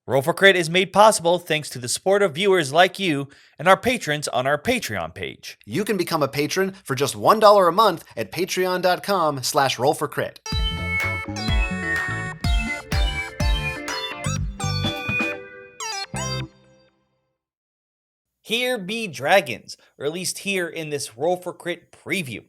Roll for Crit is made possible thanks to the support of viewers like you and our patrons on our Patreon page. You can become a patron for just $1 a month at patreon.com/rollforcrit. Here Be Dragons, released here in this Roll for Crit preview.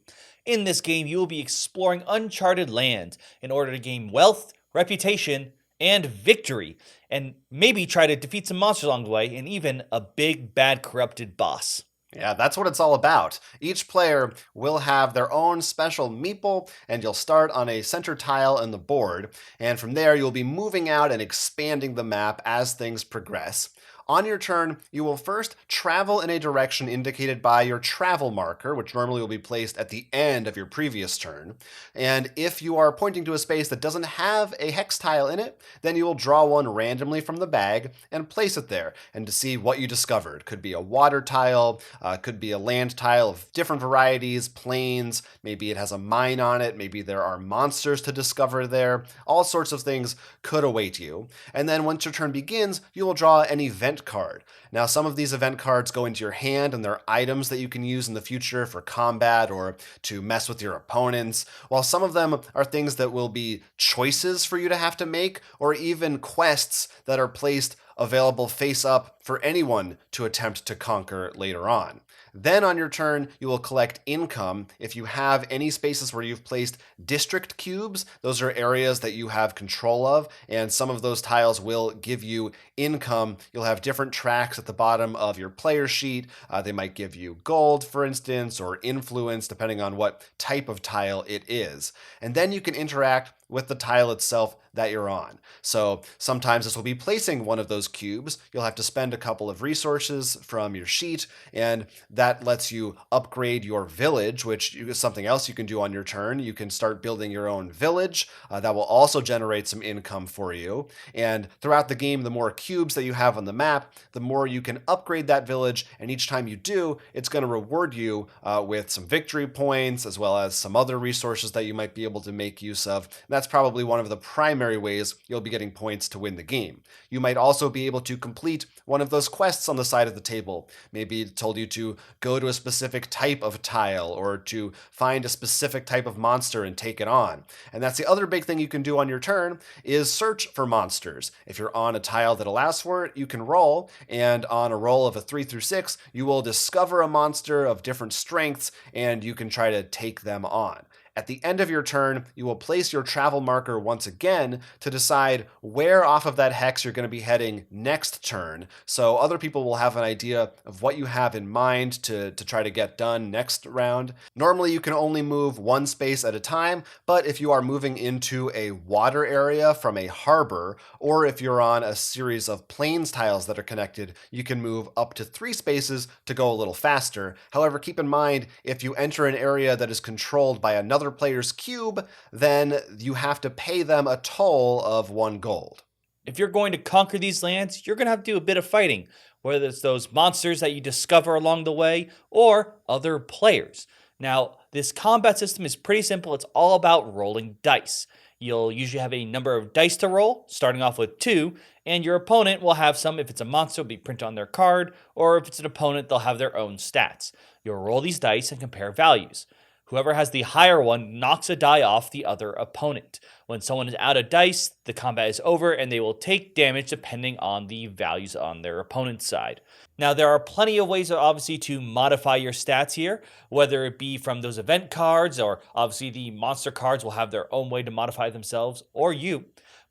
In this game, you will be exploring uncharted lands in order to gain wealth, reputation, and victory, and maybe try to defeat some monsters along the way, and even a big, bad, corrupted boss. Yeah, that's what it's all about. Each player will have their own special meeple, and you'll start on a center tile in the board, and from there you'll be moving out and expanding the map as things progress. On your turn, you will first travel in a direction indicated by your travel marker, which normally will be placed at the end of your previous turn. And if you are pointing to a space that doesn't have a hex tile in it, then you will draw one randomly from the bag and place it there, and to see what you discovered. Could be a water tile, could be a land tile of different varieties, plains, maybe it has a mine on it, maybe there are monsters to discover there. All sorts of things could await you. And then once your turn begins, you will draw an event card. Now, some of these event cards go into your hand and they're items that you can use in the future for combat or to mess with your opponents, while some of them are things that will be choices for you to have to make, or even quests that are placed available face up for anyone to attempt to conquer later on. Then on your turn, you will collect income. If you have any spaces where you've placed district cubes, those are areas that you have control of, and some of those tiles will give you income. You'll have different tracks at the bottom of your player sheet. They might give you gold, for instance, or influence, depending on what type of tile it is. And then you can interact with the tile itself that you're on. So sometimes this will be placing one of those cubes. You'll have to spend a couple of resources from your sheet, and that lets you upgrade your village, which is something else you can do on your turn. You can start building your own village. That will also generate some income for you. And throughout the game, the more cubes that you have on the map, the more you can upgrade that village. And each time you do, it's going to reward you with some victory points, as well as some other resources that you might be able to make use of. And that's probably one of the primary ways you'll be getting points to win the game. You might also be able to complete one of those quests on the side of the table. Maybe it told you to go to a specific type of tile or to find a specific type of monster and take it on. And that's the other big thing you can do on your turn is search for monsters. If you're on a tile that allows for it, you can roll, and on a roll of a 3 through 6, you will discover a monster of different strengths and you can try to take them on. At the end of your turn, you will place your travel marker once again to decide where off of that hex you're going to be heading next turn. So other people will have an idea of what you have in mind to try to get done next round. Normally you can only move one space at a time, but if you are moving into a water area from a harbor, or if you're on a series of plains tiles that are connected, you can move up to 3 spaces to go a little faster. However, keep in mind, if you enter an area that is controlled by another player's cube, then you have to pay them a toll of 1 gold. If you're going to conquer these lands, you're going to have to do a bit of fighting, whether it's those monsters that you discover along the way or other players. Now, this combat system is pretty simple. It's all about rolling dice. You'll usually have a number of dice to roll, starting off with 2, and your opponent will have some. If it's a monster, it'll be printed on their card, or if it's an opponent, they'll have their own stats. You'll roll these dice and compare values. Whoever has the higher one knocks a die off the other opponent. When someone is out of dice, the combat is over and they will take damage depending on the values on their opponent's side. Now, there are plenty of ways, obviously, to modify your stats here, whether it be from those event cards, or obviously the monster cards will have their own way to modify themselves, or you.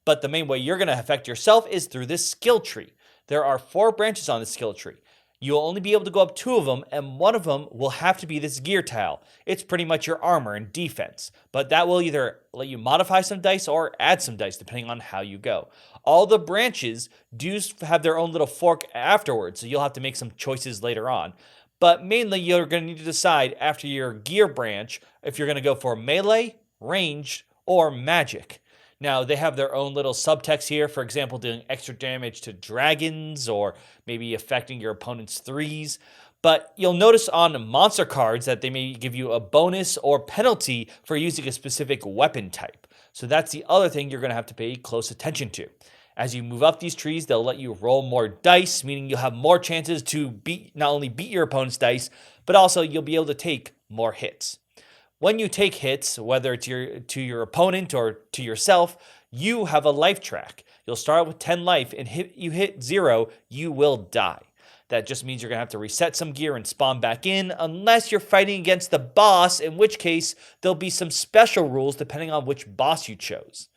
But the main way you're going to affect yourself is through this skill tree. There are 4 branches on the skill tree. You'll only be able to go up 2 of them, and one of them will have to be this gear tile. It's pretty much your armor and defense, but that will either let you modify some dice or add some dice depending on how you go. All the branches do have their own little fork afterwards, so you'll have to make some choices later on. But mainly you're going to need to decide after your gear branch if you're going to go for melee, ranged, or magic. Now, they have their own little subtext here, for example, doing extra damage to dragons or maybe affecting your opponent's 3s. But you'll notice on monster cards that they may give you a bonus or penalty for using a specific weapon type. So that's the other thing you're going to have to pay close attention to. As you move up these trees, they'll let you roll more dice, meaning you'll have more chances to not only beat your opponent's dice, but also you'll be able to take more hits. When you take hits, whether it's to your opponent or to yourself, you have a life track. You'll start with 10 life, and you hit 0, you will die. That just means you're going to have to reset some gear and spawn back in, unless you're fighting against the boss, in which case there'll be some special rules depending on which boss you chose.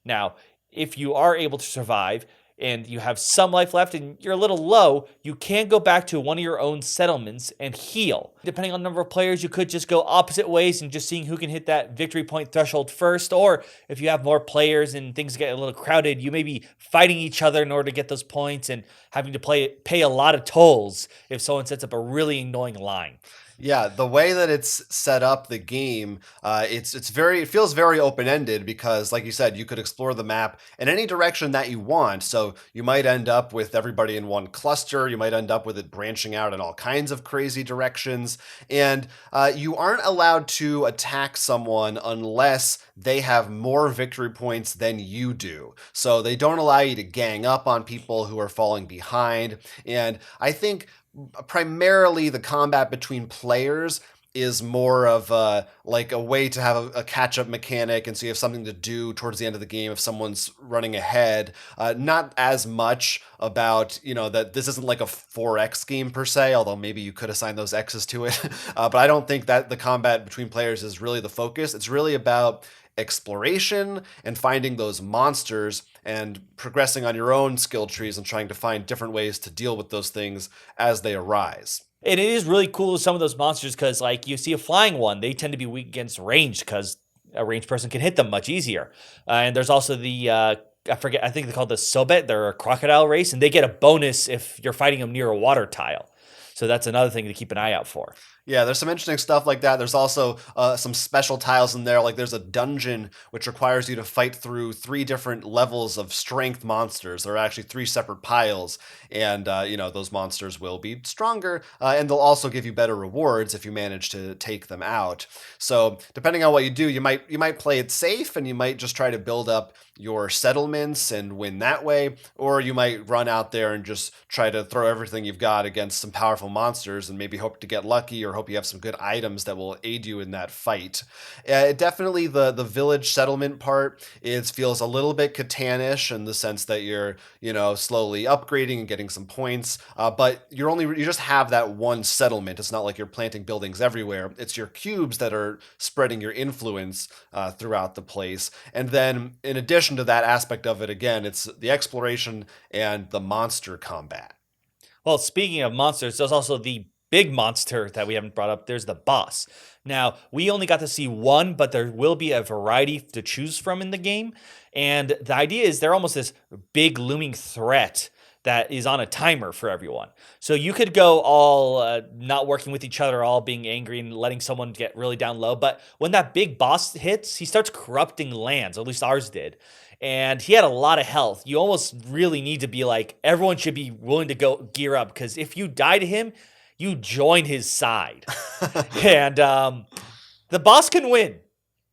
Now, if you are able to survive and you have some life left and you're a little low, you can go back to one of your own settlements and heal. Depending on the number of players, you could just go opposite ways and just seeing who can hit that victory point threshold first. Or if you have more players and things get a little crowded, you may be fighting each other in order to get those points and having to pay a lot of tolls if someone sets up a really annoying line. Yeah, the way that it's set up, the game, it feels very open ended because, like you said, you could explore the map in any direction that you want. So you might end up with everybody in one cluster. You might end up with it branching out in all kinds of crazy directions, and you aren't allowed to attack someone unless they have more victory points than you do. So they don't allow you to gang up on people who are falling behind, and I think primarily the combat between players is more of a way to have a catch-up mechanic, and so you have something to do towards the end of the game if someone's running ahead. Not as much about, that this isn't like a 4X game per se, although maybe you could assign those X's to it. But I don't think that the combat between players is really the focus. It's really about exploration and finding those monsters and progressing on your own skill trees and trying to find different ways to deal with those things as they arise. And it is really cool with some of those monsters because, like, you see a flying one, they tend to be weak against ranged because a ranged person can hit them much easier. And there's also the, I think they call the Sobet. They're a crocodile race, and they get a bonus if you're fighting them near a water tile. So that's another thing to keep an eye out for. Yeah, there's some interesting stuff like that. There's also some special tiles in there. Like there's a dungeon which requires you to fight through 3 different levels of strength monsters. There are actually 3 separate piles, and those monsters will be stronger, and they'll also give you better rewards if you manage to take them out. So depending on what you do, you might play it safe, and you might just try to build up your settlements and win that way, or you might run out there and just try to throw everything you've got against some powerful monsters and maybe hope to get lucky or hope you have some good items that will aid you in that fight. Definitely the village settlement part feels a little bit Catan-ish in the sense that you're slowly upgrading and getting some points, but you just have that one settlement. It's not like you're planting buildings everywhere. It's your cubes that are spreading your influence throughout the place. And then in addition to that aspect of it, again, it's the exploration and the monster combat. Well, speaking of monsters, there's also the big monster that we haven't brought up. There's the boss. Now, we only got to see one, but there will be a variety to choose from in the game. And the idea is they're almost this big looming threat that is on a timer for everyone. So you could go all not working with each other, all being angry and letting someone get really down low. But when that big boss hits, he starts corrupting lands, at least ours did. And he had a lot of health. You almost really need to be like, everyone should be willing to go gear up, because if you die to him, you join his side. And the boss can win.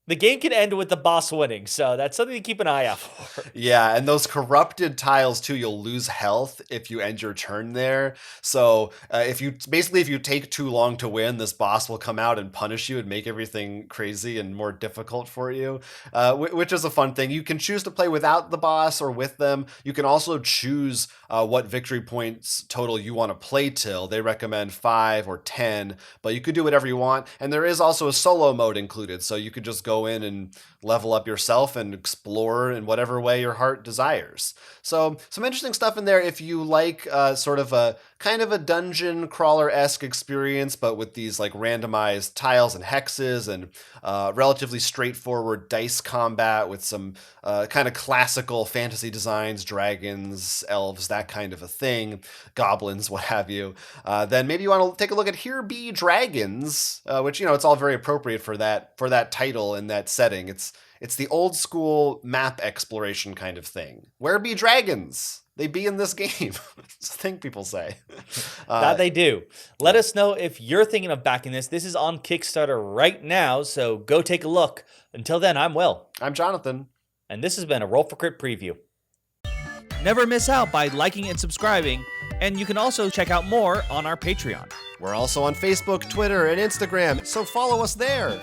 The game can end with the boss winning, so that's something to keep an eye out for. Yeah, and those corrupted tiles too, you'll lose health if you end your turn there. So if you take too long to win, this boss will come out and punish you and make everything crazy and more difficult for you, which is a fun thing. You can choose to play without the boss or with them. You can also choose what victory points total you want to play till. They recommend 5 or 10, but you could do whatever you want. And there is also a solo mode included, so you could just go in and level up yourself and explore in whatever way your heart desires. So some interesting stuff in there if you like sort of a kind of a dungeon crawler-esque experience, but with these like randomized tiles and hexes and relatively straightforward dice combat with some kind of classical fantasy designs, dragons, elves, that kind of a thing, goblins, what have you. Then maybe you want to take a look at Here Be Dragons, which, it's all very appropriate for that title and that setting. It's the old school map exploration kind of thing. Where be dragons? They be in this game. It's a thing people say. That they do. Let us know if you're thinking of backing this. This is on Kickstarter right now, so go take a look. Until then, I'm Will. I'm Jonathan. And this has been a Roll for Crit preview. Never miss out by liking and subscribing, and you can also check out more on our Patreon. We're also on Facebook, Twitter, and Instagram, so follow us there.